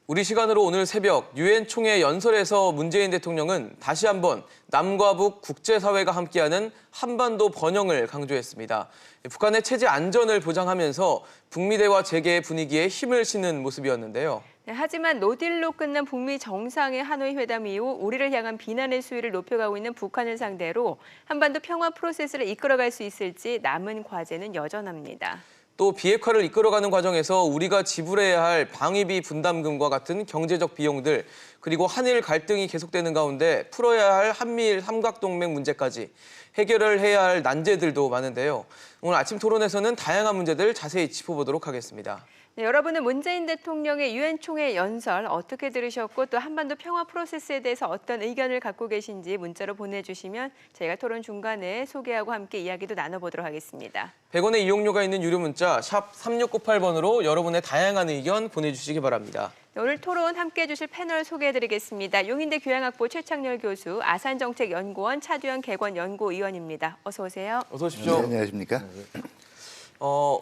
우리 시간으로 오늘 새벽 유엔 총회 연설에서 문재인 대통령은 다시 한번 남과 북 국제사회가 함께하는 한반도 번영을 강조했습니다. 북한의 체제 안전을 보장하면서 북미 대화 재개 분위기에 힘을 싣는 모습이었는데요. 네, 하지만 노딜로 끝난 북미 정상의 하노이 회담 이후 우리를 향한 비난의 수위를 높여가고 있는 북한을 상대로 한반도 평화 프로세스를 이끌어갈 수 있을지 남은 과제는 여전합니다. 또 비핵화를 이끌어가는 과정에서 우리가 지불해야 할 방위비 분담금과 같은 경제적 비용들, 그리고 한일 갈등이 계속되는 가운데 풀어야 할 한미일 삼각동맹 문제까지 해결을 해야 할 난제들도 많은데요. 오늘 아침 토론에서는 다양한 문제들 자세히 짚어보도록 하겠습니다. 네, 여러분은 문재인 대통령의 유엔 총회 연설 어떻게 들으셨고 또 한반도 평화 프로세스에 대해서 어떤 의견을 갖고 계신지 문자로 보내주시면 저희가 토론 중간에 소개하고 함께 이야기도 나눠보도록 하겠습니다. 100원의 이용료가 있는 유료 문자 샵 3698번으로 여러분의 다양한 의견 보내주시기 바랍니다. 네, 오늘 토론 함께해 주실 패널 소개해드리겠습니다. 용인대 교양학부 최창렬 교수, 아산정책연구원 차두현 개관연구위원입니다. 어서 오세요. 어서 오십시오. 네, 안녕하십니까?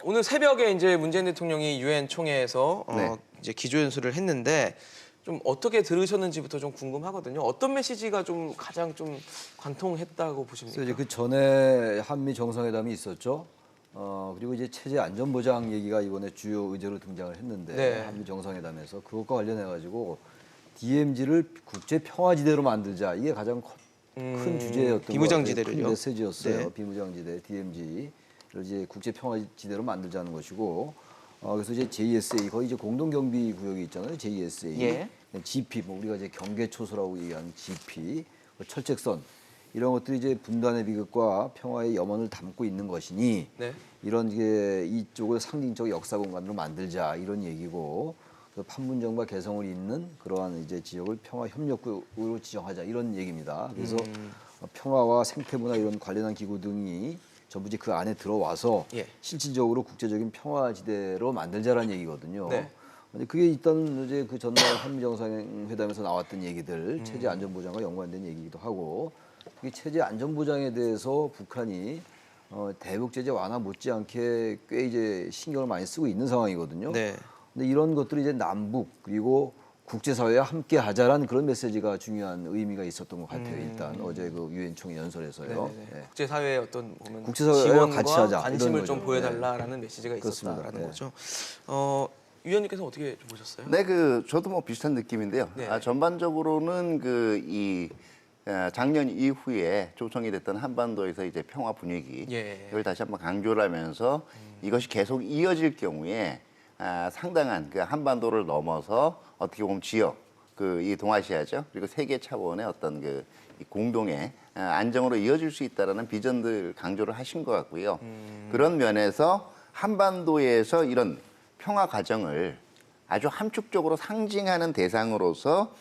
오늘 새벽에 이제 문재인 대통령이 유엔 총회에서 이제 기조연설을 했는데 좀 어떻게 들으셨는지부터 좀 궁금하거든요. 어떤 메시지가 좀 가장 좀 관통했다고 보십니까? 그래서 이제 그 전에 한미 정상회담이 있었죠. 그리고 이제 체제 안전 보장 얘기가 이번에 주요 의제로 등장을 했는데 네. 한미 정상회담에서 그것과 관련해 가지고 DMZ를 국제 평화지대로 만들자, 이게 가장 큰 주제였던 비무장지대를요? 큰 메시지였어요. 네. 비무장지대 DMZ를 이제 국제 평화지대로 만들자는 것이고, 그래서 이제 JSA, 거의 이제 공동경비 구역이 있잖아요. JSA, 예. GP, 뭐 우리가 이제 경계초소라고 얘기하는 GP, 철책선, 이런 것들이 이제 분단의 비극과 평화의 염원을 담고 있는 것이니 네. 이런 게 이쪽을 상징적 역사 공간으로 만들자, 이런 얘기고, 판문점과 개성을 잇는 그러한 이제 지역을 평화 협력구로 지정하자, 이런 얘기입니다. 그래서 평화와 생태문화 이런 관련한 기구 등이 전부 이제 그 안에 들어와서 예. 실질적으로 국제적인 평화지대로 만들자라는 얘기거든요. 네. 근데 그게 일단 이제 그 전날 한미 정상회담에서 나왔던 얘기들, 체제 안전 보장과 연관된 얘기기도 하고, 이 체제 안전 보장에 대해서 북한이 대북 제재 완화 못지않게 꽤 이제 신경을 많이 쓰고 있는 상황이거든요. 네. 근데 이런 것들이 이제 남북 그리고 국제사회와 함께 하자라는 그런 메시지가 중요한 의미가 있었던 것 같아요. 일단 어제 그 유엔 총회 연설에서요. 네네네. 네. 국제사회의 어떤 보면 국제사회와 지원과 같이 하자, 관심을 이런 좀 거죠. 보여달라라는 메시지가 있었다라는 그렇습니다. 네. 거죠. 위원님께서 어떻게 좀 보셨어요? 네, 저도 뭐 비슷한 느낌인데요. 네. 전반적으로는 작년 이후에 조성이 됐던 한반도에서 이제 평화 분위기, 예. 이걸 다시 한번 강조를 하면서 이것이 계속 이어질 경우에 상당한 그 한반도를 넘어서 어떻게 보면 지역, 이 동아시아죠. 그리고 세계 차원의 어떤 이 공동의 안정으로 이어질 수 있다라는 비전들 강조를 하신 것 같고요. 그런 면에서 한반도에서 이런 평화 과정을 아주 함축적으로 상징하는 대상으로서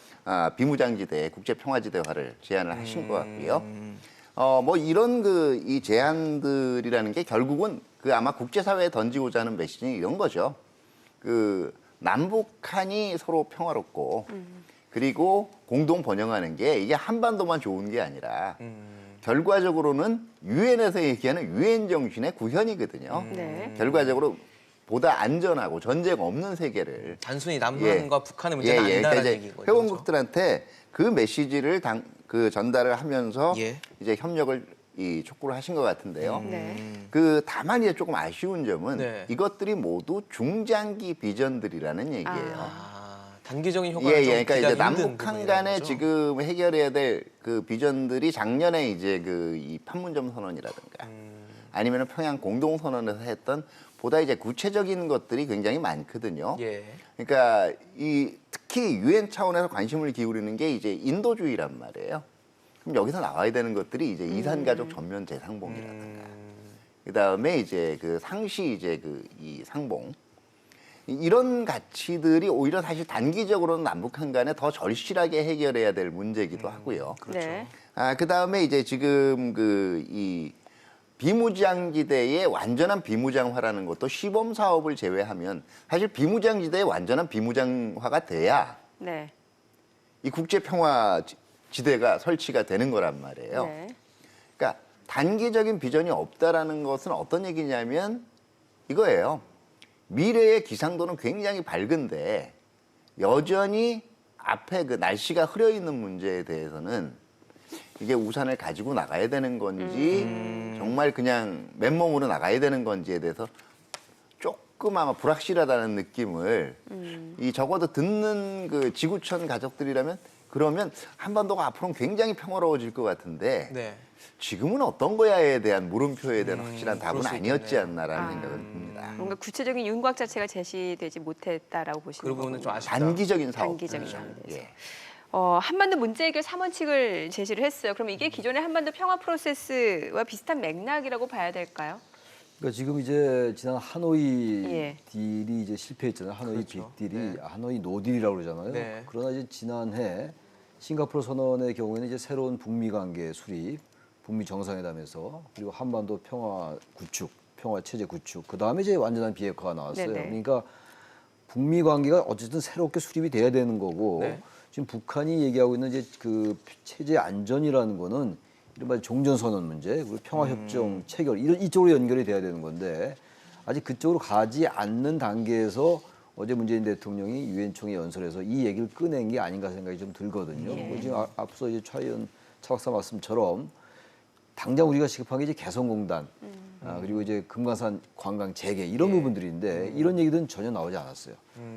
비무장지대, 국제평화지대화를 제안을 하신 것 같고요. 뭐 이런 이 제안들이라는 게 결국은 아마 국제사회에 던지고자 하는 메시지는 이런 거죠. 남북한이 서로 평화롭고 그리고 공동 번영하는 게 이게 한반도만 좋은 게 아니라 결과적으로는 유엔에서 얘기하는 유엔 정신의 구현이거든요. 네. 결과적으로 보다 안전하고 전쟁 없는 세계를 단순히 남한과 북한의 문제는 아니다라는 그러니까 얘기인 거죠. 회원국들한테 그 메시지를 전달을 하면서 예. 이제 협력을 촉구를 하신 것 같은데요. 네. 다만 이제 조금 아쉬운 점은 네. 이것들이 모두 중장기 비전들이라는 얘기예요. 단기적인 효과를 좀 그러니까 이제 기대하기 힘든 남북한 부분이라는 간에 거죠. 지금 해결해야 될 그 비전들이 작년에 이제 이 판문점 선언이라든가 아니면 평양 공동 선언에서 했던 보다 이제 구체적인 것들이 굉장히 많거든요. 예. 그러니까 특히 유엔 차원에서 관심을 기울이는 게 이제 인도주의란 말이에요. 그럼 여기서 나와야 되는 것들이 이제 이산가족 전면 재상봉이라든가, 그 다음에 이제 상시 이제 이 상봉, 이런 가치들이 오히려 사실 단기적으로는 남북한 간에 더 절실하게 해결해야 될 문제이기도 하고요. 그렇죠. 네. 그 다음에 이제 지금 이 비무장지대의 완전한 비무장화라는 것도 시범 사업을 제외하면 사실 비무장지대의 완전한 비무장화가 돼야 네. 이 국제평화지대가 설치가 되는 거란 말이에요. 네. 그러니까 단기적인 비전이 없다라는 것은 어떤 얘기냐면 이거예요. 미래의 기상도는 굉장히 밝은데 여전히 앞에 그 날씨가 흐려 있는 문제에 대해서는 이게 우산을 가지고 나가야 되는 건지 정말 그냥 맨몸으로 나가야 되는 건지에 대해서 조금 아마 불확실하다는 느낌을 이 적어도 듣는 그 지구촌 가족들이라면 그러면 한반도가 앞으로는 굉장히 평화로워질 것 같은데 네. 지금은 어떤 거야에 대한 물음표에 대한 확실한 그럴 답은 수 아니었지 있겠네요. 않나라는 생각을 듭니다. 뭔가 구체적인 윤곽 자체가 제시되지 못했다라고 그 보시는 부분은 좀 거군요. 아쉽다. 단기적인 사업. 단기적인 사업에 대해서. 예. 한반도 문제 해결 3원칙을 제시를 했어요. 그럼 이게 기존의 한반도 평화 프로세스와 비슷한 맥락이라고 봐야 될까요? 그러니까 지금 이제 지난 하노이 예. 딜이 이제 실패했잖아요. 하노이 그렇죠. 빅딜이 하노이 노딜이라고 그러잖아요. 네. 그러나 이제 지난해 싱가포르 선언의 경우에는 이제 새로운 북미 관계 수립, 북미 정상회담에서 그리고 한반도 평화 구축, 평화 체제 구축, 그 다음에 이제 완전한 비핵화가 나왔어요. 네네. 그러니까 북미 관계가 어쨌든 새롭게 수립이 돼야 되는 거고 네. 지금 북한이 얘기하고 있는 이제 그 체제 안전이라는 거는 이른바 종전선언 문제, 그리고 평화협정 체결 이런 이쪽으로 연결이 돼야 되는 건데 아직 그쪽으로 가지 않는 단계에서 어제 문재인 대통령이 유엔 총회 연설에서 이 얘기를 꺼낸 게 아닌가 생각이 좀 들거든요. 예. 지금 앞서 이제 차 박사 말씀처럼 당장 우리가 시급한 게 이제 개성공단, 그리고 이제 금강산 관광 재개 이런 부분들인데 이런 얘기들은 전혀 나오지 않았어요.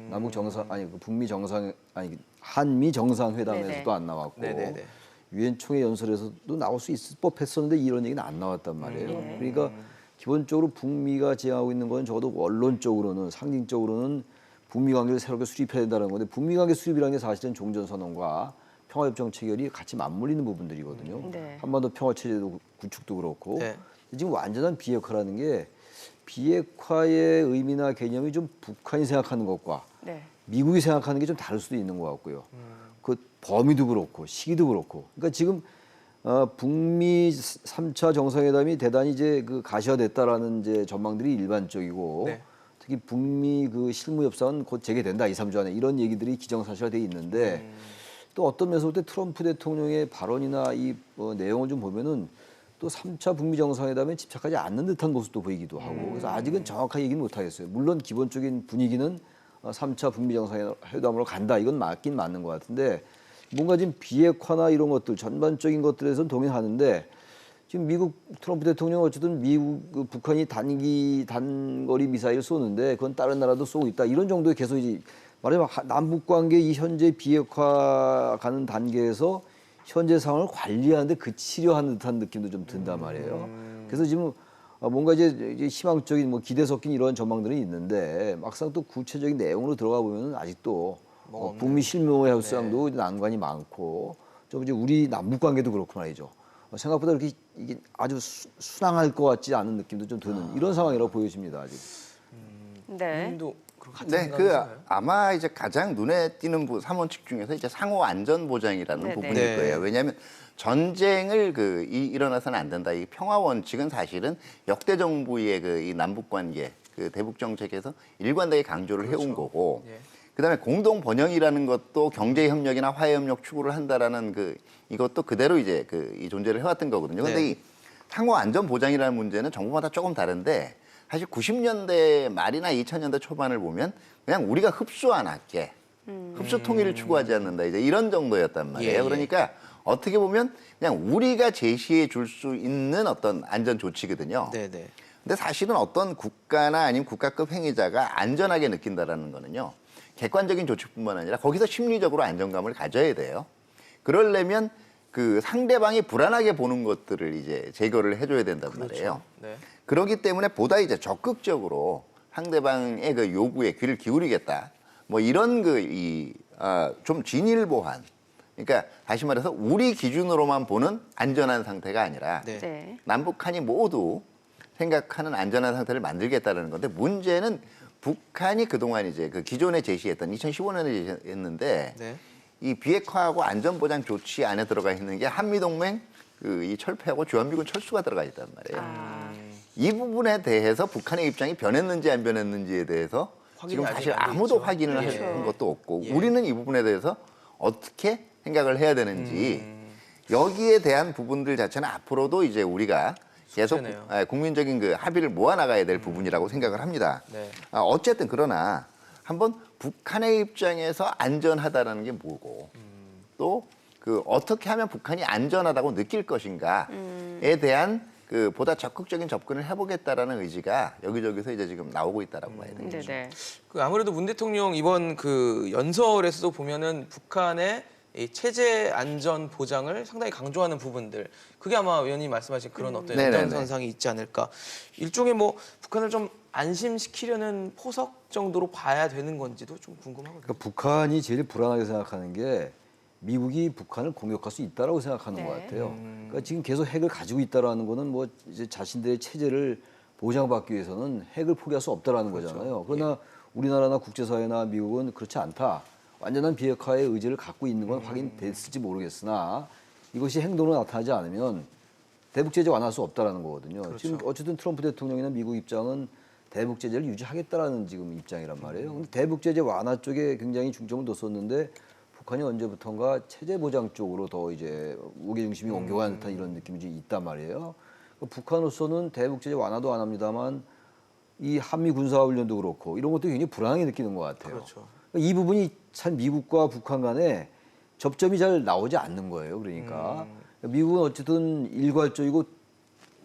남북 정상 아니 그 북미 정상 아니 한미 정상회담에서도 네네. 안 나왔고 네네네. 유엔 총회 연설에서도 나올 수 있을 법했었는데 이런 얘기는 안 나왔단 말이에요. 그러니까 기본적으로 북미가 지향하고 있는 건 적어도 원론적으로는 상징적으로는 북미 관계를 새롭게 수립해야 된다는 건데 북미 관계 수립이라는 게 사실은 종전선언과 평화협정 체결이 같이 맞물리는 부분들이거든요. 네. 한반도 평화체제도 구축도 그렇고 네. 지금 완전한 비핵화라는 게 비핵화의 의미나 개념이 좀 북한이 생각하는 것과 네. 미국이 생각하는 게 좀 다를 수도 있는 것 같고요. 그 범위도 그렇고 시기도 그렇고. 그러니까 지금 북미 3차 정상회담이 대단히 이제 그 가시화됐다라는 이제 전망들이 일반적이고 네. 특히 북미 그 실무 협상은 곧 재개된다 2, 3주 안에 이런 얘기들이 기정사실화돼 있는데 또 어떤 면에서 볼 때 트럼프 대통령의 발언이나 이 내용을 좀 보면은 또 3차 북미 정상회담에 집착하지 않는 듯한 모습도 보이기도 하고 그래서 아직은 정확하게 얘기는 못 하겠어요. 물론 기본적인 분위기는 3차 북미 정상회담으로 간다. 이건 맞긴 맞는 것 같은데 뭔가 지금 비핵화나 이런 것들 전반적인 것들에서는 동의하는데 지금 미국 트럼프 대통령 어쨌든 미국 북한이 단거리 미사일 쏘는데 그건 다른 나라도 쏘고 있다. 이런 정도의 계속 이제 말하자면 남북 관계 이 현재 비핵화 가는 단계에서 현재 상황을 관리하는데 그치려 하는 듯한 느낌도 좀 든단 말이에요. 그래서 지금 뭔가 이제 희망적인 뭐 기대 섞인 이런 전망들은 있는데 막상 또 구체적인 내용으로 들어가 보면은 아직도 북미 실무 협상도 난관이 많고 좀 이제 우리 남북 관계도 그렇고 말이죠. 생각보다 그렇게 이게 아주 순항할 것 같지 않은 느낌도 좀 드는 이런 상황이라고 보여집니다 아직. 네. 님도 같은 네, 생각이신가요? 아마 이제 가장 눈에 띄는 3원칙 중에서 이제 상호 안전 보장이라는 네네. 부분일 네. 거예요. 왜냐하면 전쟁을 일어나서는 안 된다. 이 평화 원칙은 사실은 역대 정부의 이 남북 관계, 그 대북 정책에서 일관되게 강조를 해온 거고. 예. 그다음에 공동 번영이라는 것도 경제 협력이나 화해 협력 추구를 한다라는 이것도 그대로 이제 이 존재를 해왔던 거거든요. 근데 네. 이 상호 안전 보장이라는 문제는 정부마다 조금 다른데 사실 90년대 말이나 2000년대 초반을 보면 그냥 우리가 흡수 안 할게. 흡수 통일을 추구하지 않는다. 이제 이런 정도였단 말이에요. 예, 예. 그러니까 어떻게 보면 그냥 우리가 제시해 줄 수 있는 어떤 안전 조치거든요. 네네. 근데 사실은 어떤 국가나 아니면 국가급 행위자가 안전하게 느낀다라는 거는요. 객관적인 조치뿐만 아니라 거기서 심리적으로 안정감을 가져야 돼요. 그러려면 그 상대방이 불안하게 보는 것들을 이제 제거를 해줘야 된단 말이에요. 네. 그렇기 때문에 보다 이제 적극적으로 상대방의 그 요구에 귀를 기울이겠다. 뭐 이런 좀 진일보한. 그러니까 다시 말해서 우리 기준으로만 보는 안전한 상태가 아니라 네. 네. 남북한이 모두 생각하는 안전한 상태를 만들겠다는 건데 문제는 북한이 그동안 이제 그 기존에 제시했던 2015년에 제시했는데 네. 이 비핵화하고 안전보장 조치 안에 들어가 있는 게 한미동맹 이 철폐하고 주한미군 철수가 들어가 있단 말이에요. 이 부분에 대해서 북한의 입장이 변했는지 안 변했는지에 대해서 확인이 지금 아직 사실 안 돼 아무도 있죠. 확인을 예. 한 것도 없고 예. 우리는 이 부분에 대해서 어떻게 생각을 해야 되는지 여기에 대한 부분들 자체는 앞으로도 이제 우리가 계속 숙제네요. 국민적인 그 합의를 모아 나가야 될 부분이라고 생각을 합니다. 네. 어쨌든 그러나 한번 북한의 입장에서 안전하다라는 게 뭐고 또 그 어떻게 하면 북한이 안전하다고 느낄 것인가에 대한 그 보다 적극적인 접근을 해보겠다라는 의지가 여기저기서 이제 지금 나오고 있다라고 봐야 되겠죠. 네네. 그 아무래도 문 대통령 이번 그 연설에서도 보면은 북한의 이 체제 안전 보장을 상당히 강조하는 부분들, 그게 아마 의원님 말씀하신 그런 어떤 네네네. 연장선상이 있지 않을까. 일종의 뭐 북한을 좀 안심시키려는 포석 정도로 봐야 되는 건지도 좀 궁금하거든요. 그러니까 북한이 제일 불안하게 생각하는 게 미국이 북한을 공격할 수 있다라고 생각하는 네. 것 같아요. 그러니까 지금 계속 핵을 가지고 있다라는 거는 뭐 이제 자신들의 체제를 보장받기 위해서는 핵을 포기할 수 없다라는 거잖아요. 그러나 우리나라나 국제사회나 미국은 그렇지 않다. 완전한 비핵화의 의지를 갖고 있는 건 확인됐을지 모르겠으나 이것이 행동으로 나타나지 않으면 대북 제재 완화할 수 없다라는 거거든요. 그렇죠. 지금 어쨌든 트럼프 대통령이나 미국 입장은 대북 제재를 유지하겠다라는 지금 입장이란 말이에요. 근데 대북 제재 완화 쪽에 굉장히 중점을 뒀었는데 북한이 언제부턴가 체제 보장 쪽으로 더 이제 무게 중심이 옮겨가는 듯한 이런 느낌이 좀 있단 말이에요. 그러니까 북한으로서는 대북 제재 완화도 안 합니다만 이 한미 군사 훈련도 그렇고 이런 것도 굉장히 불안하게 느끼는 것 같아요. 그렇죠. 이 부분이 참 미국과 북한 간에 접점이 잘 나오지 않는 거예요. 그러니까 미국은 어쨌든 일괄적이고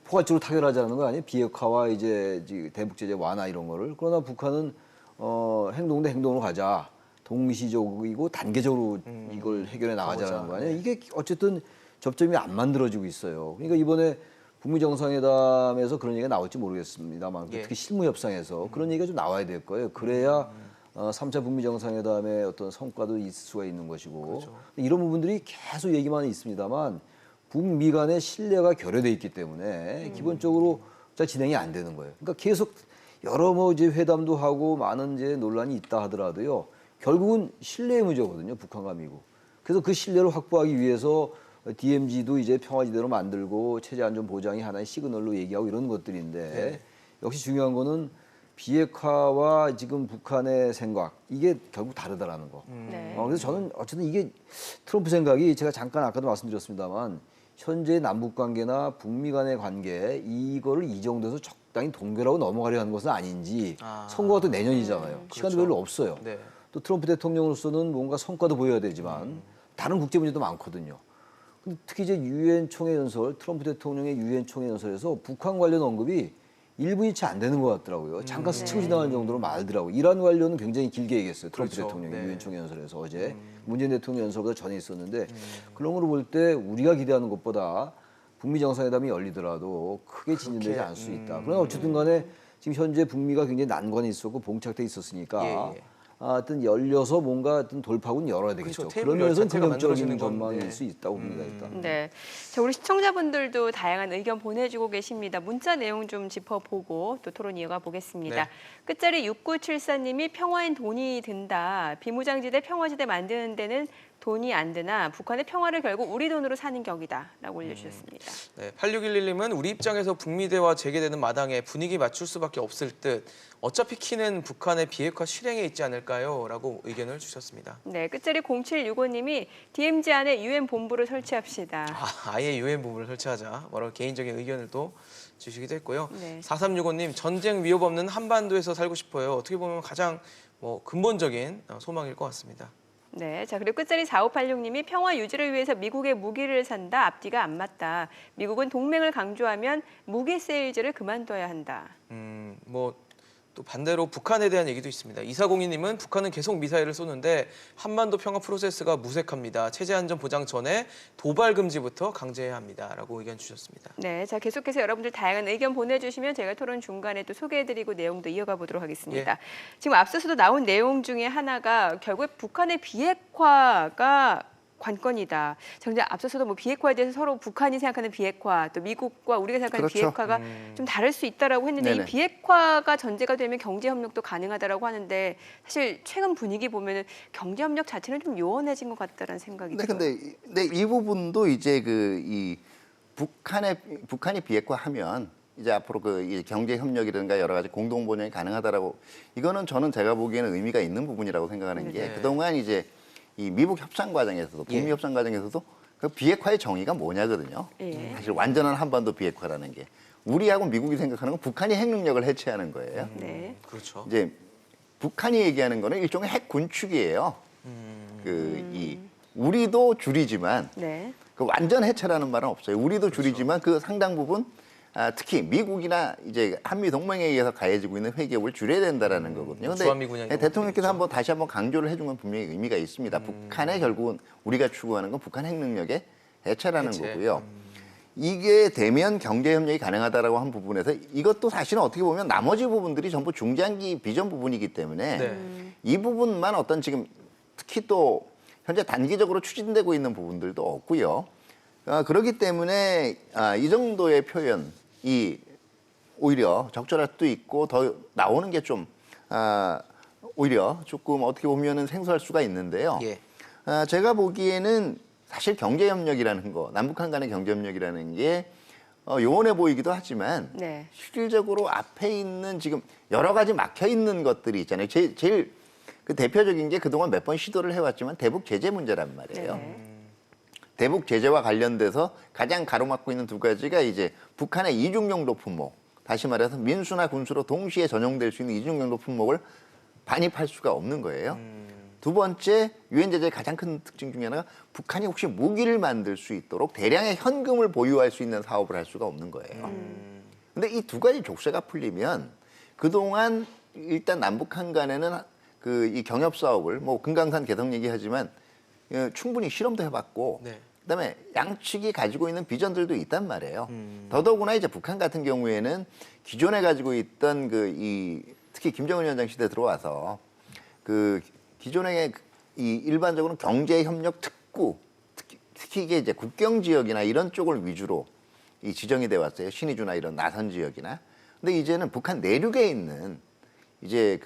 포괄적으로 타결하자는 거 아니에요? 비핵화와 이제 대북 제재 완화 이런 거를. 그러나 북한은 행동 대 행동으로 가자. 동시적이고 단계적으로 이걸 해결해 나가자는 거 아니에요? 이게 어쨌든 접점이 안 만들어지고 있어요. 그러니까 이번에 북미 정상회담에서 그런 얘기가 나올지 모르겠습니다만 예. 특히 실무 협상에서 그런 얘기가 좀 나와야 될 거예요. 그래야 3차 북미 정상회담의 어떤 성과도 있을 수가 있는 것이고 그렇죠. 이런 부분들이 계속 얘기만 있습니다만 북미 간의 신뢰가 결여돼 있기 때문에 기본적으로 잘 진행이 안 되는 거예요. 그러니까 계속 여러 뭐 이제 회담도 하고 많은 이제 논란이 있다 하더라도요. 결국은 신뢰의 문제거든요. 북한과 미국. 그래서 그 신뢰를 확보하기 위해서 DMZ도 이제 평화지대로 만들고 체제 안전 보장이 하나의 시그널로 얘기하고 이런 것들인데 역시 중요한 거는 비핵화와 지금 북한의 생각 이게 결국 다르다라는 거. 네. 그래서 저는 어쨌든 이게 트럼프 생각이 제가 잠깐 아까도 말씀드렸습니다만 현재 남북 관계나 북미 간의 관계 이거를 이 정도에서 적당히 동결하고 넘어가려 하는 것은 아닌지 선거가 또 내년이잖아요. 시간도 그렇죠. 별로 없어요. 네. 또 트럼프 대통령으로서는 뭔가 성과도 보여야 되지만 다른 국제 문제도 많거든요. 근데 특히 이제 유엔 총회 연설, 트럼프 대통령의 유엔 총회 연설에서 북한 관련 언급이 1분이 채 안 되는 것 같더라고요. 잠깐 스치고 지나가는 정도로 말더라고요. 이란 관련은 굉장히 길게 얘기했어요. 트럼프 그렇죠. 대통령이 네. 유엔 총회 연설에서 어제 문재인 대통령 연설보다 전에 있었는데 그런 걸로 볼 때 우리가 기대하는 것보다 북미 정상회담이 열리더라도 크게 진전되지 않을 수 있다. 그러나 어쨌든 간에 지금 현재 북미가 굉장히 난관이 있었고 봉착돼 있었으니까 예. 하여튼 열려서 뭔가 하여튼 돌파구는 열어야 되겠죠. 그렇죠. 테이블 그러면서 자체가 긍정적인 만들어지는 건, 전망일 네. 수 있다고 봅니다. 일단. 네. 자, 우리 시청자분들도 다양한 의견 보내주고 계십니다. 문자 내용 좀 짚어보고 또 토론 이어가 보겠습니다. 네. 끝자리 6974님이 평화엔 돈이 든다. 비무장지대 평화지대 만드는 데는 돈이 안 드나 북한의 평화를 결국 우리 돈으로 사는 격이다라고 올려주셨습니다. 네, 8611님은 우리 입장에서 북미 대화 재개되는 마당에 분위기 맞출 수밖에 없을 듯 어차피 키는 북한의 비핵화 실행에 있지 않을까요? 라고 의견을 주셨습니다. 네, 끝자리 0765님이 DMZ 안에 UN 본부를 설치합시다. 아예 유엔 본부를 설치하자. 뭐라고 개인적인 의견을 또 주시기도 했고요. 네. 4365님 전쟁 위협 없는 한반도에서 살고 싶어요. 어떻게 보면 가장 근본적인 소망일 것 같습니다. 네, 자 그리고 끝자리 4586님이 평화 유지를 위해서 미국의 무기를 산다. 앞뒤가 안 맞다. 미국은 동맹을 강조하면 무기 세일즈를 그만둬야 한다. 또 반대로 북한에 대한 얘기도 있습니다. 2402님은 북한은 계속 미사일을 쏘는데 한반도 평화 프로세스가 무색합니다. 체제 안전 보장 전에 도발 금지부터 강제해야 합니다라고 의견 주셨습니다. 네, 자 계속해서 여러분들 다양한 의견 보내주시면 제가 토론 중간에 또 소개해드리고 내용도 이어가 보도록 하겠습니다. 지금 앞서서도 나온 내용 중에 하나가 결국 북한의 비핵화가 관건이다. 정작 앞서서도 뭐 비핵화에 대해서 서로 북한이 생각하는 비핵화, 또 미국과 우리가 생각하는 그렇죠. 비핵화가 좀 다를 수 있다라고 했는데 네네. 이 비핵화가 전제가 되면 경제 협력도 가능하다라고 하는데 사실 최근 분위기 보면은 경제 협력 자체는 좀 요원해진 것 같다라는 생각이 들어요. 근데 이 부분도 이제 이 북한이 비핵화하면 이제 앞으로 이 경제 협력이라든가 여러 가지 공동 번영이 가능하다라고 이거는 제가 보기에는 의미가 있는 부분이라고 생각하는 게 네. 그동안 이제 이 미북 협상 과정에서도 북미 협상 과정에서도 그 비핵화의 정의가 뭐냐거든요. 예. 사실 완전한 한반도 비핵화라는 게 우리하고 미국이 생각하는 건 북한이 핵 능력을 해체하는 거예요. 네. 그렇죠. 이제 북한이 얘기하는 거는 일종의 핵 군축이에요. 우리도 줄이지만 네. 그 완전 해체라는 말은 없어요. 우리도 줄이지만 그 상당 부분 특히 미국이나 이제 한미 동맹에 의해서 가해지고 있는 회계업을 줄여야 된다라는 거거든요. 주한미 군향 근데 대통령께서 한번 다시 한번 강조를 해준 건 분명히 의미가 있습니다. 북한의 결국은 우리가 추구하는 건 북한 핵 능력의 해체라는 해체. 거고요. 이게 되면 경제 협력이 가능하다라고 한 부분에서 이것도 사실은 어떻게 보면 나머지 부분들이 전부 중장기 비전 부분이기 때문에 네. 이 부분만 어떤 지금 특히 또 현재 단기적으로 추진되고 있는 부분들도 없고요. 그렇기 때문에 이 정도의 표현이 오히려 적절할 수도 있고 더 나오는 게 좀 오히려 조금 어떻게 보면은 생소할 수가 있는데요. 예. 제가 보기에는 사실 경제협력이라는 거, 남북한 간의 경제협력이라는 게 요원해 보이기도 하지만 네. 실질적으로 앞에 있는 지금 여러 가지 막혀 있는 것들이 있잖아요. 제일 그 대표적인 게 그동안 몇 번 시도를 해왔지만 대북 제재 문제란 말이에요. 네. 대북 제재와 관련돼서 가장 가로막고 있는 두 가지가 이제 북한의 이중용도 품목, 다시 말해서 민수나 군수로 동시에 전용될 수 있는 이중용도 품목을 반입할 수가 없는 거예요. 두 번째, 유엔 제재의 가장 큰 특징 중에 하나가 북한이 혹시 무기를 만들 수 있도록 대량의 현금을 보유할 수 있는 사업을 할 수가 없는 거예요. 근데 이 두 가지 족쇄가 풀리면 그동안 일단 남북한 간에는 이 경협 사업을 뭐 금강산 개성 얘기하지만 충분히 실험도 해봤고 네. 그다음에 양측이 가지고 있는 비전들도 있단 말이에요. 더더구나 이제 북한 같은 경우에는 기존에 가지고 있던 특히 김정은 위원장 시대 들어와서 기존에 일반적으로 경제협력 특구 특히 이게 이제 국경 지역이나 이런 쪽을 위주로 지정이 돼 왔어요. 신의주나 이런 나선 지역이나. 근데 이제는 북한 내륙에 있는 이제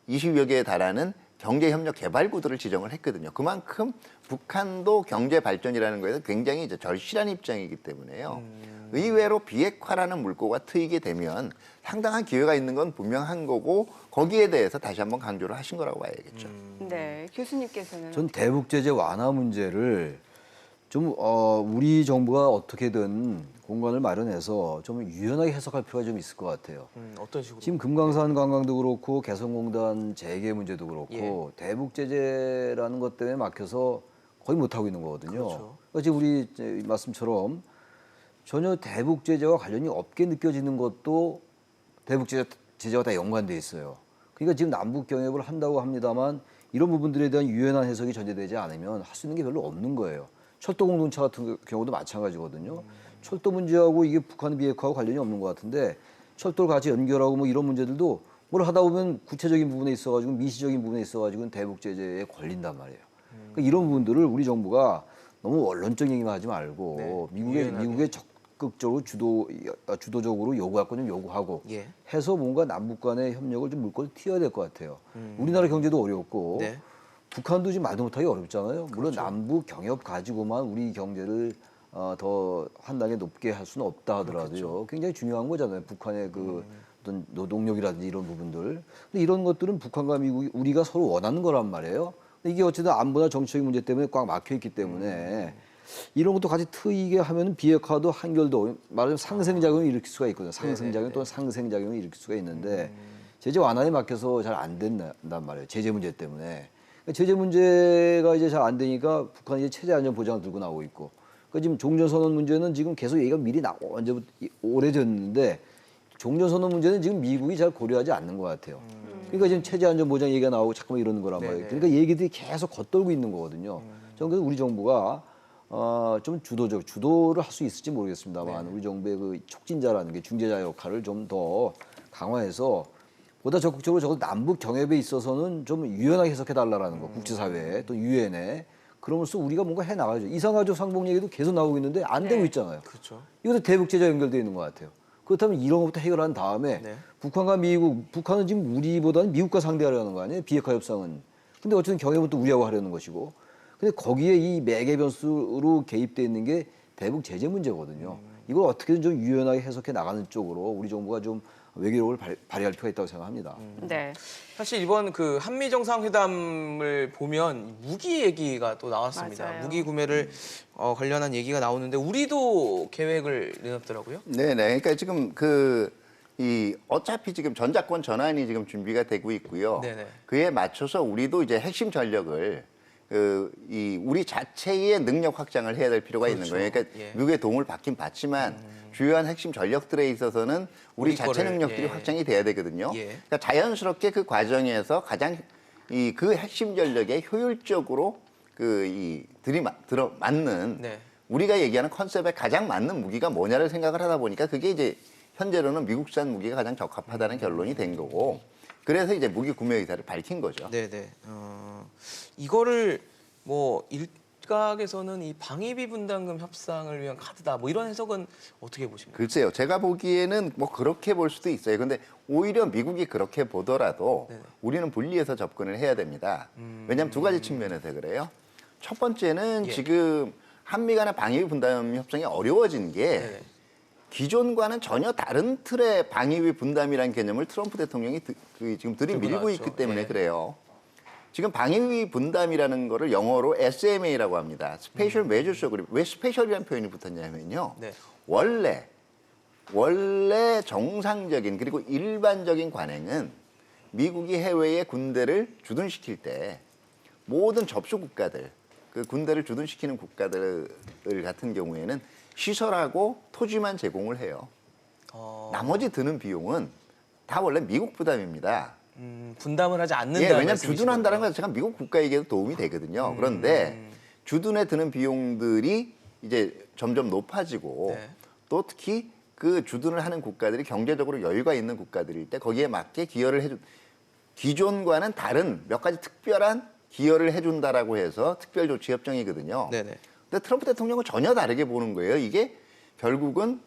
20여 개에 달하는 경제협력 개발구들을 지정을 했거든요. 그만큼 북한도 경제 발전이라는 거에서 굉장히 이제 절실한 입장이기 때문에요. 의외로 비핵화라는 물꼬가 트이게 되면 상당한 기회가 있는 건 분명한 거고 거기에 대해서 다시 한번 강조를 하신 거라고 봐야겠죠. 네. 교수님께서는 전 대북 제재 완화 문제를 좀 우리 정부가 어떻게든 공간을 마련해서 좀 유연하게 해석할 필요가 좀 있을 것 같아요. 어떤 식으로? 지금 금강산 관광도 그렇고 개성공단 재개 문제도 그렇고 예. 대북 제재라는 것 때문에 막혀서 거의 못 하고 있는 거거든요. 그렇죠. 어제 우리 말씀처럼 전혀 대북 제재와 관련이 없게 느껴지는 것도 대북 제재와 다 연관돼 있어요. 그러니까 지금 남북 경협을 한다고 합니다만 이런 부분들에 대한 유연한 해석이 전제되지 않으면 할 수 있는 게 별로 없는 거예요. 철도 공동차 같은 경우도 마찬가지거든요. 철도 문제하고 이게 북한 비핵화하고 관련이 없는 것 같은데 철도를 같이 연결하고 뭐 이런 문제들도 뭘 하다 보면 구체적인 부분에 있어가지고 미시적인 부분에 있어가지고 대북 제재에 걸린단 말이에요. 그러니까 이런 부분들을 우리 정부가 너무 원론적인 얘기만 하지 말고 네, 미국에 적극적으로 주도적으로 요구할 건 좀 요구하고 예. 해서 뭔가 남북 간의 협력을 좀 물꼬를 튀어야 될 것 같아요. 우리나라 경제도 어렵고 네. 북한도 지금 말도 못하기 어렵잖아요. 물론 그렇죠. 남북 경협 가지고만 우리 경제를 더 한 단계 높게 할 수는 없다 하더라도요. 그렇겠죠. 굉장히 중요한 거잖아요. 북한의 어떤 노동력이라든지 이런 부분들. 근데 이런 것들은 북한과 미국이 우리가 서로 원하는 거란 말이에요. 근데 이게 어쨌든 안보나 정치적인 문제 때문에 꽉 막혀 있기 때문에 이런 것도 같이 트이게 하면 비핵화도 한결도 말하자면 상생작용을 일으킬 수가 있거든요. 상생작용 또는 상생작용을 일으킬 수가 있는데 제재 완화에 막혀서 잘 안 된단 말이에요. 제재 문제 때문에. 제재 문제가 이제 잘 안 되니까 북한이 이제 체제 안전 보장을 들고 나오고 있고. 그러니까 지금 종전선언 문제는 지금 계속 얘기가 미리 언제부터 오래됐는데 종전선언 문제는 지금 미국이 잘 고려하지 않는 것 같아요. 그러니까 지금 체제 안전 보장 얘기가 나오고 자꾸만 이러는 거란 말이에요. 네네. 그러니까 얘기들이 계속 겉돌고 있는 거거든요. 저는 그래서 우리 정부가 좀 주도를 할 수 있을지 모르겠습니다만 우리 정부의 그 촉진자라는 게 중재자 역할을 좀 더 강화해서 보다 적극적으로 적어도 남북 경협에 있어서는 좀 유연하게 해석해달라는 거, 국제사회에 또 유엔에. 그러면서 우리가 뭔가 해나가죠. 이산가족 상봉 얘기도 계속 나오고 있는데 안 되고 있잖아요. 그렇죠. 이것도 대북 제재와 연결되어 있는 것 같아요. 그렇다면 이런 것부터 해결한 다음에 네. 북한과 미국, 북한은 지금 우리보다는 미국과 상대하려는 거 아니에요? 비핵화 협상은. 근데 어쨌든 경협은 또 우리하고 하려는 것이고. 근데 거기에 이 매개 변수로 개입되어 있는 게 대북 제재 문제거든요. 이걸 어떻게든 좀 유연하게 해석해 나가는 쪽으로 우리 정부가 좀 외교력을 발휘할 필요가 있다고 생각합니다. 네. 사실 이번 한미 정상회담을 보면 무기 얘기가 또 나왔습니다. 맞아요. 무기 구매를 관련한 얘기가 나오는데 우리도 계획을 내놨더라고요. 네네. 그러니까 지금 이 어차피 지금 전작권 전환이 지금 준비가 되고 있고요. 네네. 그에 맞춰서 우리도 이제 핵심 전력을 우리 자체의 능력 확장을 해야 될 필요가 있는 거예요. 그러니까 예. 미국의 도움을 받긴 받지만 주요한 핵심 전력들에 있어서는 우리 우리 자체 거를, 능력들이 예. 확장이 돼야 되거든요. 예. 그러니까 자연스럽게 그 과정에서 가장 그 핵심 전력에 효율적으로 들어맞는 네. 우리가 얘기하는 컨셉에 가장 맞는 무기가 뭐냐를 생각을 하다 보니까 그게 이제 현재로는 미국산 무기가 가장 적합하다는 결론이 된 거고 그래서 이제 무기 구매 의사를 밝힌 거죠. 네네. 이거를 뭐 일각에서는 이 방위비 분담금 협상을 위한 카드다. 뭐 이런 해석은 어떻게 보십니까? 글쎄요. 제가 보기에는 뭐 그렇게 볼 수도 있어요. 근데 오히려 미국이 그렇게 보더라도 네네. 우리는 분리해서 접근을 해야 됩니다. 왜냐하면 두 가지 측면에서 그래요. 첫 번째는 예. 지금 한미 간의 방위비 분담 협상이 어려워진 게 네네. 기존과는 전혀 다른 틀의 방위비 분담이라는 개념을 트럼프 대통령이 지금 들이밀고 들고 있기 나왔죠. 때문에 예. 그래요. 지금 방위비 분담이라는 거를 영어로 SMA라고 합니다. Special Measures Agreement. 왜 스페셜이라는 표현이 붙었냐면요. 네. 원래 정상적인 그리고 일반적인 관행은 미국이 해외에 군대를 주둔시킬 때 모든 접수 국가들, 그 군대를 주둔시키는 국가들 같은 경우에는 시설하고 토지만 제공을 해요. 나머지 드는 비용은 다 원래 미국 부담입니다. 분담을 하지 않는다. 예, 왜냐하면 주둔한다는 것 자체가 미국 국가에게도 도움이 되거든요. 그런데 주둔에 드는 비용들이 이제 점점 높아지고 네. 또 특히 그 주둔을 하는 국가들이 경제적으로 여유가 있는 국가들일 때 거기에 맞게 기여를 해준 기존과는 다른 몇 가지 특별한 기여를 해준다라고 해서 특별조치협정이거든요. 네네. 근데 트럼프 대통령은 전혀 다르게 보는 거예요. 이게 결국은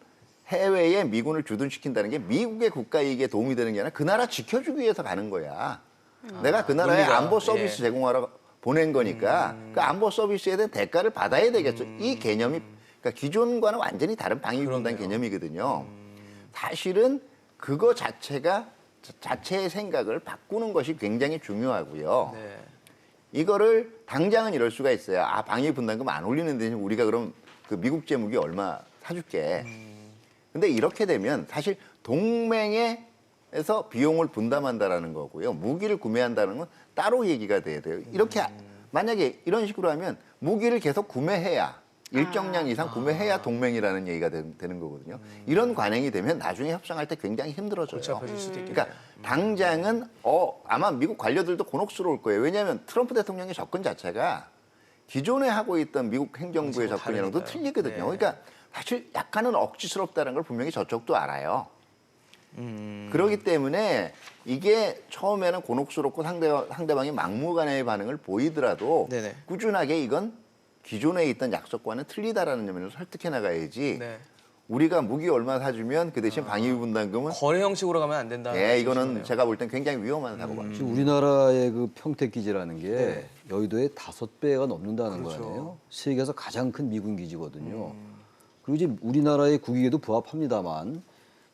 해외에 미군을 주둔시킨다는 게 미국의 국가 이익에 도움이 되는 게 아니라 그 나라 지켜주기 위해서 가는 거야. 내가 그 나라에 논리가, 안보 서비스 예. 제공하러 보낸 거니까 그 안보 서비스에 대한 대가를 받아야 되겠죠. 이 개념이 그러니까 기존과는 완전히 다른 방위 분담 그러네요. 개념이거든요. 사실은 그거 자체의 생각을 바꾸는 것이 굉장히 중요하고요. 네. 이거를 당장은 이럴 수가 있어요. 아, 방위 분담금 안 올리는 대신 우리가 그럼 그 미국 제무기 얼마 사줄게. 근데 이렇게 되면 사실 동맹에서 비용을 분담한다라는 거고요. 무기를 구매한다는 건 따로 얘기가 돼야 돼요. 이렇게 만약에 이런 식으로 하면 무기를 계속 구매해야 일정량 이상 구매해야 동맹이라는 얘기가 되는 거거든요. 이런 관행이 되면 나중에 협상할 때 굉장히 힘들어져요. 복잡해질 수도 있겠네요. 그러니까 당장은 아마 미국 관료들도 곤혹스러울 거예요. 왜냐하면 트럼프 대통령의 접근 자체가 기존에 하고 있던 미국 행정부의 그렇죠. 접근이랑도 다르니까요. 틀리거든요. 네. 그러니까 사실 약간은 억지스럽다는 걸 분명히 저쪽도 알아요. 그렇기 때문에 이게 처음에는 곤혹스럽고 상대방이 막무가내의 반응을 보이더라도 네네. 꾸준하게 이건 기존에 있던 약속과는 틀리다라는 점에서 설득해 나가야지 네. 우리가 무기 얼마 사주면 그 대신 방위비 분담금은 거래 형식으로 가면 안 된다. 네, 이거는 제가 볼 땐 굉장히 위험한 사고가. 지금 우리나라의 그 평택 기지라는 게 여의도의 5배가 넘는다는 그렇죠. 거 아니에요? 세계에서 가장 큰 미군 기지거든요. 그리고 이제 우리나라의 국익에도 부합합니다만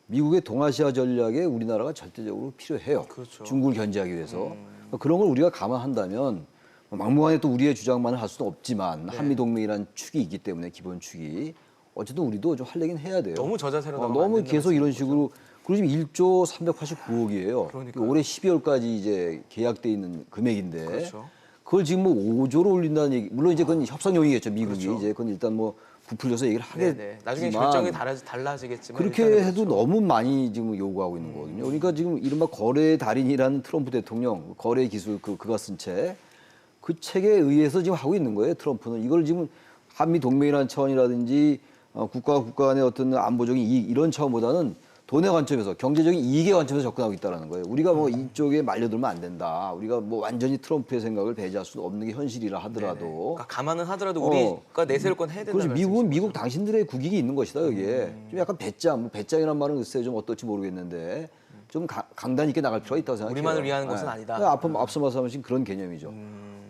미국의 동아시아 전략에 우리나라가 절대적으로 필요해요. 그렇죠. 중국을 견제하기 위해서. 그러니까 그런 걸 우리가 감안한다면 막무가내 또 우리의 주장만을 할 수는 없지만 한미 동맹이라는 축이 있기 때문에 기본 축이 어쨌든 우리도 좀 할 얘기는 해야 돼요. 너무 저자세로 나가면 안 너무 된다는 계속 이런 말씀이죠. 식으로 그리고 지금 1조 389억이에요. 그러니까요. 올해 12월까지 이제 계약돼 있는 금액인데 그렇죠. 그걸 지금 뭐 5조로 올린다는 얘기. 물론 이제 그건 협상용이겠죠. 미국이 그렇죠. 이제 그건 일단 뭐 부풀려서 얘기를 하겠지만 네네. 나중에 결정이 달라지겠지만 그렇게 일단은 해도 그렇죠. 너무 많이 지금 요구하고 있는 거거든요. 그러니까 지금 이른바 거래 달인이라는 트럼프 대통령 거래 기술 그가 쓴 책 그 책에 의해서 지금 하고 있는 거예요. 트럼프는 이걸 지금 한미 동맹이라는 차원이라든지 국가와 국가 간의 어떤 안보적인 이익 이런 차원보다는 돈의 관점에서 경제적인 이익의 관점에서 접근하고 있다는 거예요. 우리가 뭐 이쪽에 말려들면 안 된다. 우리가 뭐 완전히 트럼프의 생각을 배제할 수는 없는 게 현실이라 하더라도 그러니까 감안은 하더라도 우리가 내세울 건 해야 된다. 그래서 미국은 미국 당신들의 국익이 있는 것이다 여기에. 좀 약간 배짱, 뭐 배짱이란 말은 글쎄 좀 어떨지 모르겠는데 좀 강단 있게 나갈 필요가 있다고 생각해요. 우리만을 위한 것은 아니다. 앞서 말씀하신 그런 개념이죠.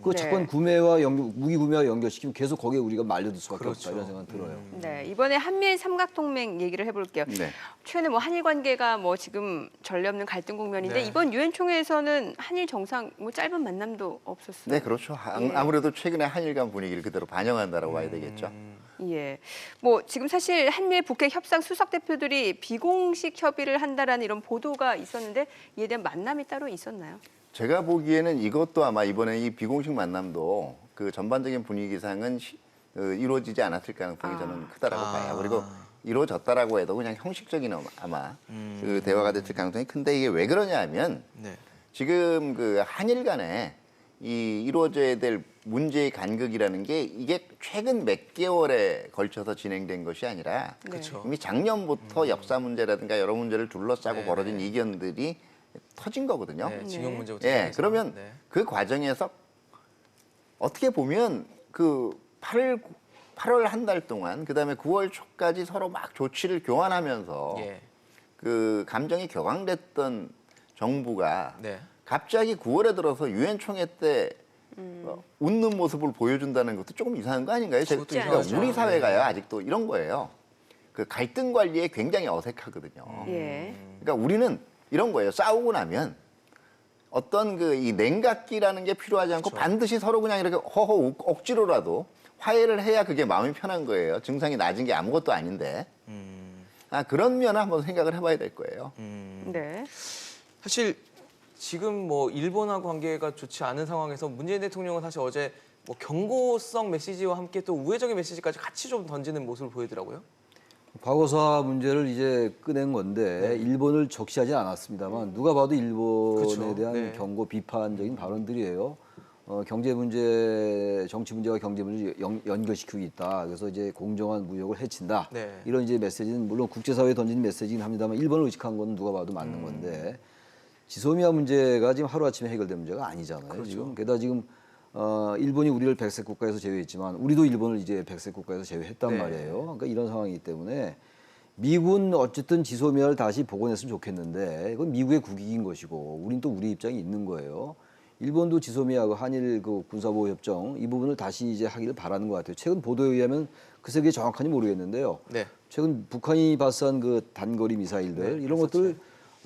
그 네. 자꾸 구매와 무기 구매와 연결시키면 계속 거기에 우리가 말려들 수밖에 그렇죠. 없다 이런 생각 들어요. 네, 이번에 한미일 삼각동맹 얘기를 해볼게요. 네. 최근에 뭐 한일 관계가 뭐 지금 전례 없는 갈등 국면인데 네. 이번 유엔 총회에서는 한일 정상 뭐 짧은 만남도 없었어요. 네, 그렇죠. 예. 아무래도 최근에 한일 간 분위기를 그대로 반영한다라고 봐야 되겠죠. 예. 뭐 지금 사실 한미 북핵 협상 수석 대표들이 비공식 협의를 한다라는 이런 보도가 있었는데 이에 대한 만남이 따로 있었나요? 제가 보기에는 이것도 아마 이번에 이 비공식 만남도 그 전반적인 분위기상은 이루어지지 않았을 가능성이 저는 크다라고 봐요. 그리고 이루어졌다라고 해도 그냥 형식적인 아마 그 대화가 됐을 가능성이 큰데 이게 왜 그러냐 하면 네. 지금 그 한일 간에 이 이루어져야 될 문제의 간극이라는 게 이게 최근 몇 개월에 걸쳐서 진행된 것이 아니라 그렇죠. 이미 작년부터 역사 문제라든가 여러 문제를 둘러싸고 네, 벌어진 네. 이견들이 터진 거거든요. 네, 징용 문제부터 예, 시작해서. 그러면 네. 그 과정에서 어떻게 보면 그 8월 한 달 동안 그다음에 9월 초까지 서로 막 조치를 교환하면서 예. 그 감정이 격앙됐던 정부가 네. 갑자기 9월에 들어서 유엔 총회 때 웃는 모습을 보여준다는 것도 조금 이상한 거 아닌가요? 그것도 그러니까 이상하죠. 우리 사회가요 아직도 이런 거예요. 그 갈등 관리에 굉장히 어색하거든요. 예. 그러니까 우리는 이런 거예요. 싸우고 나면 어떤 그 이 냉각기라는 게 필요하지 않고 그렇죠. 반드시 서로 그냥 이렇게 허허 억지로라도 화해를 해야 그게 마음이 편한 거예요. 증상이 낮은 게 아무것도 아닌데. 그런 면을 한번 생각을 해봐야 될 거예요. 네. 사실 지금 뭐 일본하고 관계가 좋지 않은 상황에서 문재인 대통령은 사실 어제 뭐 경고성 메시지와 함께 또 우회적인 메시지까지 같이 좀 던지는 모습을 보이더라고요. 과거사 문제를 이제 꺼낸 건데 일본을 적시하지 않았습니다만 누가 봐도 일본에 그렇죠. 대한 네. 경고 비판적인 발언들이에요. 경제 문제, 정치 문제와 경제 문제 연결시키고 있다. 그래서 이제 공정한 무역을 해친다. 네. 이런 이제 메시지는 물론 국제사회에 던진 메시지긴 합니다만 일본을 의식한 건 누가 봐도 맞는 건데 지소미아 문제가 지금 하루아침에 해결된 문제가 아니잖아요. 그렇죠. 지금 게다가 지금 일본이 우리를 백색 국가에서 제외했지만 우리도 일본을 이제 백색 국가에서 제외했단 네. 말이에요. 그러니까 이런 상황이기 때문에 미국은 어쨌든 지소미아를 다시 복원했으면 좋겠는데 이건 미국의 국익인 것이고 우린 또 우리 입장이 있는 거예요. 일본도 지소미아 한일 그 군사보호 협정 이 부분을 다시 이제 하기를 바라는 것 같아요. 최근 보도에 의하면 그 세계 정확한지 모르겠는데요. 네. 최근 북한이 발사한 그 단거리 미사일들 네, 이런 것들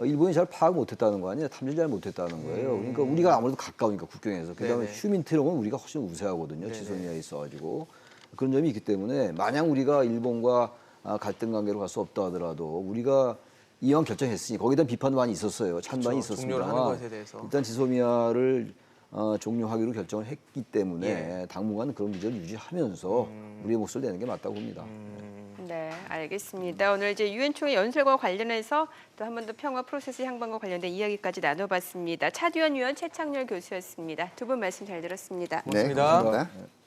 일본이 잘 파악 못했다는 거 아니에요? 탐지 잘 못했다는 거예요. 그러니까 우리가 아무래도 가까우니까 국경에서 그다음에 네네. 휴민트력은 우리가 훨씬 우세하거든요. 네네. 지소미아에 있어가지고 그런 점이 있기 때문에 만약 우리가 일본과 갈등 관계로 갈 수 없다 하더라도 우리가 이왕 결정했으니 거기에 대한 비판도 많이 있었어요. 찬반이 그렇죠. 종료를 하는 있었습니다만 것에 대해서. 일단 지소미아를 종료하기로 결정을 했기 때문에 예. 당분간 그런 문제를 유지하면서 우리의 몫을 내는 게 맞다고 봅니다. 네, 알겠습니다. 오늘 이제 유엔 총회 연설과 관련해서 또 한 번 더 평화 프로세스 향방과 관련된 이야기까지 나눠봤습니다. 차두현 위원, 최창렬 교수였습니다. 두 분 말씀 잘 들었습니다. 고맙습니다. 네, 고맙습니다.